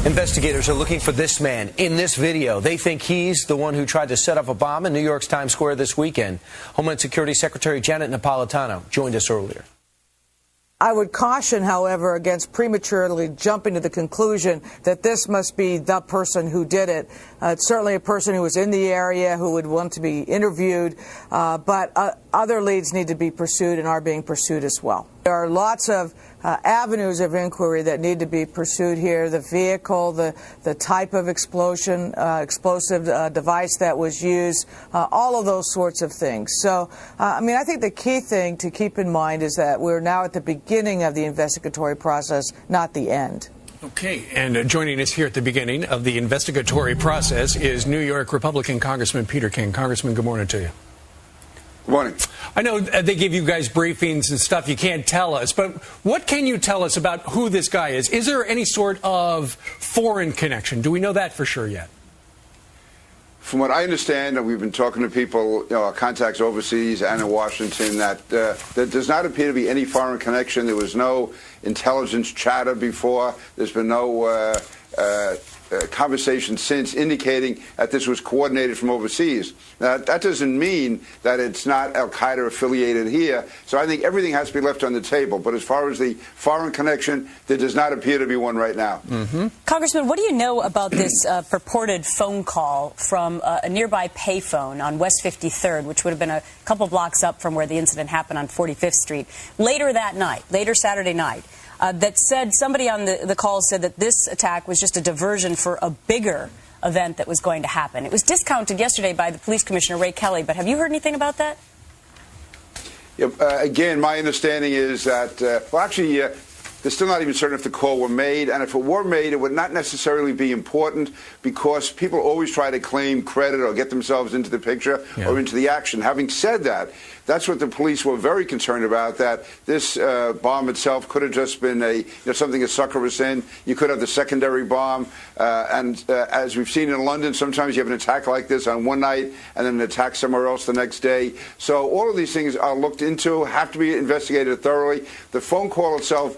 Investigators are looking for this man in this video. They think he's the one who tried to set up a bomb in New York's Times Square this weekend. Homeland Security Secretary Janet Napolitano joined us earlier. I would caution, however, against prematurely jumping to the conclusion that this must be the person who did it. It's certainly a person who was in the area who would want to be interviewed, but other leads need to be pursued and are being pursued as well. There are lots of avenues of inquiry that need to be pursued here: the vehicle, the type of explosive device that was used, all of those sorts of things. So, I think the key thing to keep in mind is that we're now at the beginning of the investigatory process, not the end. Okay, and joining us here at the beginning of the investigatory process is New York Republican Congressman Peter King. Congressman, good morning to you. Good morning. I know they give you guys briefings and stuff you can't tell us, but what can you tell us about who this guy is? Is there any sort of foreign connection? Do we know that for sure yet? From what I understand, and we've been talking to people, contacts overseas and in Washington, that there does not appear to be any foreign connection. There was no intelligence chatter before. There's been no conversation since indicating that this was coordinated from overseas. Now, that doesn't mean that it's not al-Qaeda affiliated here. So I think everything has to be left on the table. But as far as the foreign connection, there does not appear to be one right now. Mm-hmm. Congressman, what do you know about this purported phone call from a nearby payphone on West 53rd, which would have been a couple blocks up from where the incident happened on 45th Street, later Saturday night? That said, somebody on the call said that this attack was just a diversion for a bigger event that was going to happen. It was discounted yesterday by the police commissioner, Ray Kelly, but have you heard anything about that? Yeah, again, my understanding is that, they're still not even certain if the call were made, and if it were made, it would not necessarily be important because people always try to claim credit or get themselves into the picture or into the action. Having said that, that's what the police were very concerned about, that this bomb itself could have just been something a sucker was in. You could have the secondary bomb, and as we've seen in London, sometimes you have an attack like this on one night and then an attack somewhere else the next day. So all of these things are looked into, have to be investigated thoroughly. The phone call itself,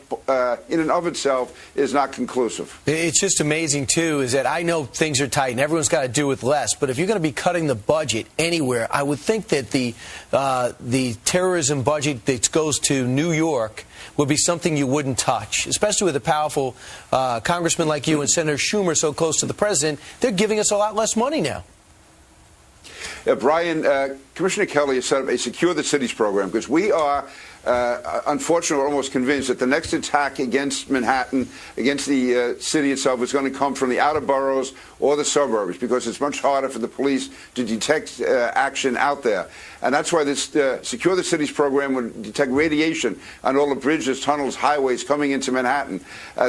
in and of itself, is not conclusive. It's just amazing, too, is that I know things are tight and everyone's got to do with less, but if you're going to be cutting the budget anywhere, I would think that the terrorism budget that goes to New York would be something you wouldn't touch, especially with a powerful congressman like you and Senator Schumer so close to the president. They're giving us a lot less money now. Brian, Commissioner Kelly has set up a Secure the Cities program because we are, unfortunately, almost convinced that the next attack against Manhattan, against the city itself, is going to come from the outer boroughs or the suburbs because it's much harder for the police to detect action out there. And that's why this Secure the Cities program would detect radiation on all the bridges, tunnels, highways coming into Manhattan.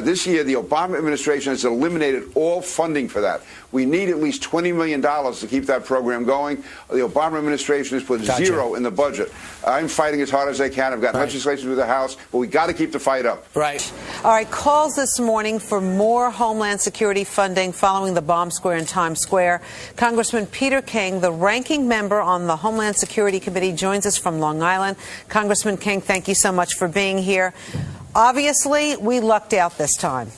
This year, the Obama administration has eliminated all funding for that. We need at least $20 million to keep that program going. The Obama administration has put zero in the budget. I'm fighting as hard as I can. I've got legislation through the House, but we got to keep the fight up. Right. All right. Calls this morning for more Homeland Security funding following the bomb square in Times Square. Congressman Peter King, the ranking member on the Homeland Security Committee, joins us from Long Island. Congressman King, thank you so much for being here. Obviously, we lucked out this time.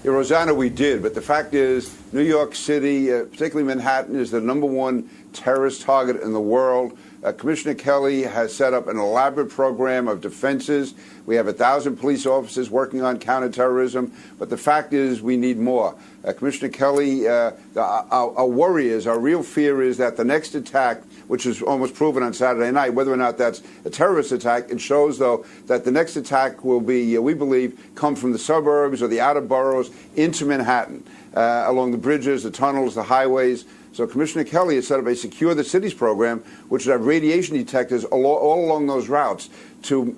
Yeah, Rosanna, we did. But the fact is, New York City, particularly Manhattan, is the #1 terrorist target in the world. Commissioner Kelly has set up an elaborate program of defenses. We have 1,000 police officers working on counterterrorism. But the fact is we need more. Commissioner Kelly, our worry is, our real fear is that the next attack, which was almost proven on Saturday night, whether or not that's a terrorist attack, it shows, though, that the next attack will be, we believe, come from the suburbs or the outer boroughs into Manhattan, along the bridges, the tunnels, the highways. So Commissioner Kelly has set up a Secure the Cities program, which would have radiation detectors all along those routes to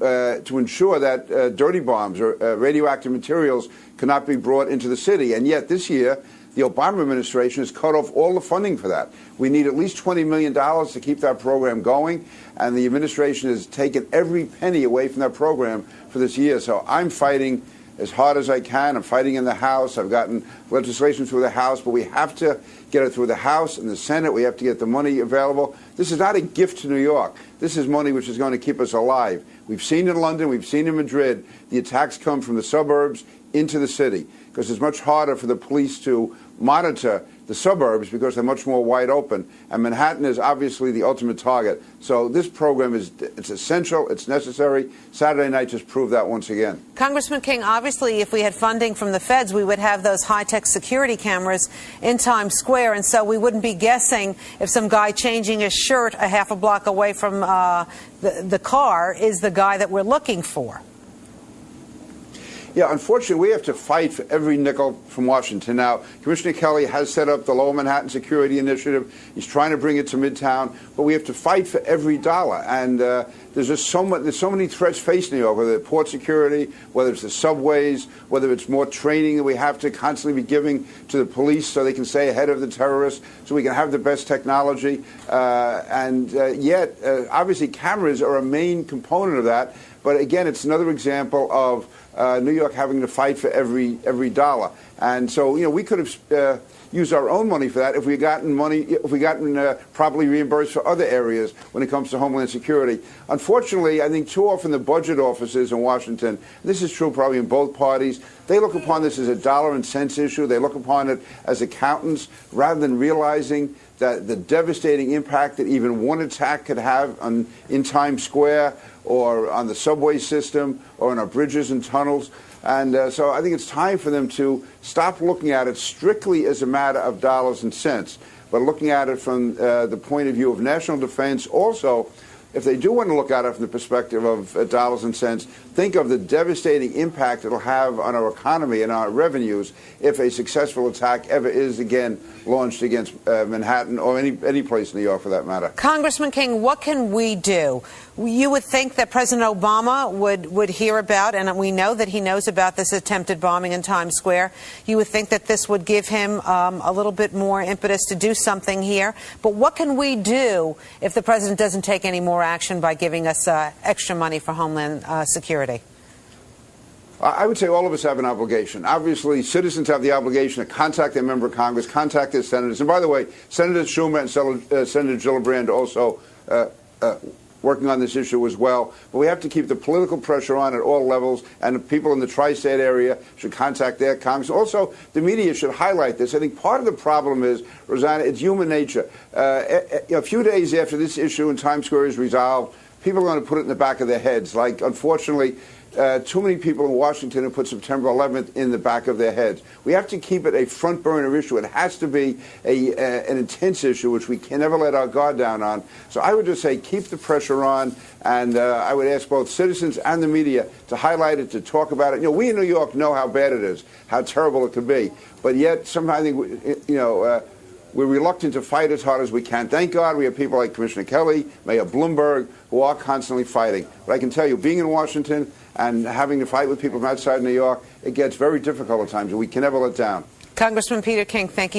ensure that dirty bombs or radioactive materials cannot be brought into the city. And yet this year, the Obama administration has cut off all the funding for that. We need at least $20 million to keep that program going, and the administration has taken every penny away from that program for this year. So I'm fighting as hard as I can. I'm fighting in the House. I've gotten legislation through the House, but we have to get it through the House and the Senate. We have to get the money available. This is not a gift to New York. This is money which is going to keep us alive. We've seen in London, we've seen in Madrid, the attacks come from the suburbs into the city because it's much harder for the police to monitor the suburbs because they're much more wide open. And Manhattan is obviously the ultimate target. So this program it's essential, it's necessary. Saturday night just proved that once again. Congressman King, obviously, if we had funding from the feds, we would have those high-tech security cameras in Times Square, and so we wouldn't be guessing if some guy changing his shirt a half a block away from the car is the guy that we're looking for. Yeah, unfortunately, we have to fight for every nickel from Washington. Now, Commissioner Kelly has set up the Lower Manhattan Security Initiative. He's trying to bring it to Midtown, but we have to fight for every dollar. And there's just so many threats facing New York, whether it's port security, whether it's the subways, whether it's more training that we have to constantly be giving to the police so they can stay ahead of the terrorists, so we can have the best technology. Yet, obviously, cameras are a main component of that. But again, it's another example of New York having to fight for every dollar. And so, we could have used our own money for that if we had gotten properly reimbursed for other areas when it comes to Homeland Security. Unfortunately, I think too often the budget offices in Washington, this is true probably in both parties, they look upon this as a dollar and cents issue. They look upon it as accountants rather than realizing that the devastating impact that even one attack could have in Times Square or on the subway system or on our bridges and tunnels. And so I think it's time for them to stop looking at it strictly as a matter of dollars and cents, but looking at it from the point of view of national defense. Also, if they do want to look at it from the perspective of dollars and cents, think of the devastating impact it'll have on our economy and our revenues if a successful attack ever is again launched against Manhattan or any place in New York for that matter. Congressman King, what can we do? You would think that President Obama would hear about, and we know that he knows about this attempted bombing in Times Square. You would think that this would give him a little bit more impetus to do something here. But what can we do if the president doesn't take any more action by giving us extra money for Homeland Security? I would say all of us have an obligation. Obviously, citizens have the obligation to contact their member of Congress, contact their senators. And by the way, Senator Schumer and Senator Gillibrand also working on this issue as well. But we have to keep the political pressure on at all levels, and the people in the tri-state area should contact their Congress. Also, the media should highlight this. I think part of the problem is, Rosanna, it's human nature. A few days after this issue in Times Square is resolved, people are going to put it in the back of their heads. Like, unfortunately, too many people in Washington have put September 11th in the back of their heads. We have to keep it a front burner issue. It has to be an intense issue, which we can never let our guard down on. So I would just say keep the pressure on, and I would ask both citizens and the media to highlight it, to talk about it. We in New York know how bad it is, how terrible it could be, but yet somehow I think, we're reluctant to fight as hard as we can. Thank God we have people like Commissioner Kelly, Mayor Bloomberg, who are constantly fighting. But I can tell you, being in Washington and having to fight with people from outside New York, it gets very difficult at times, and we can never let down. Congressman Peter King, thank you.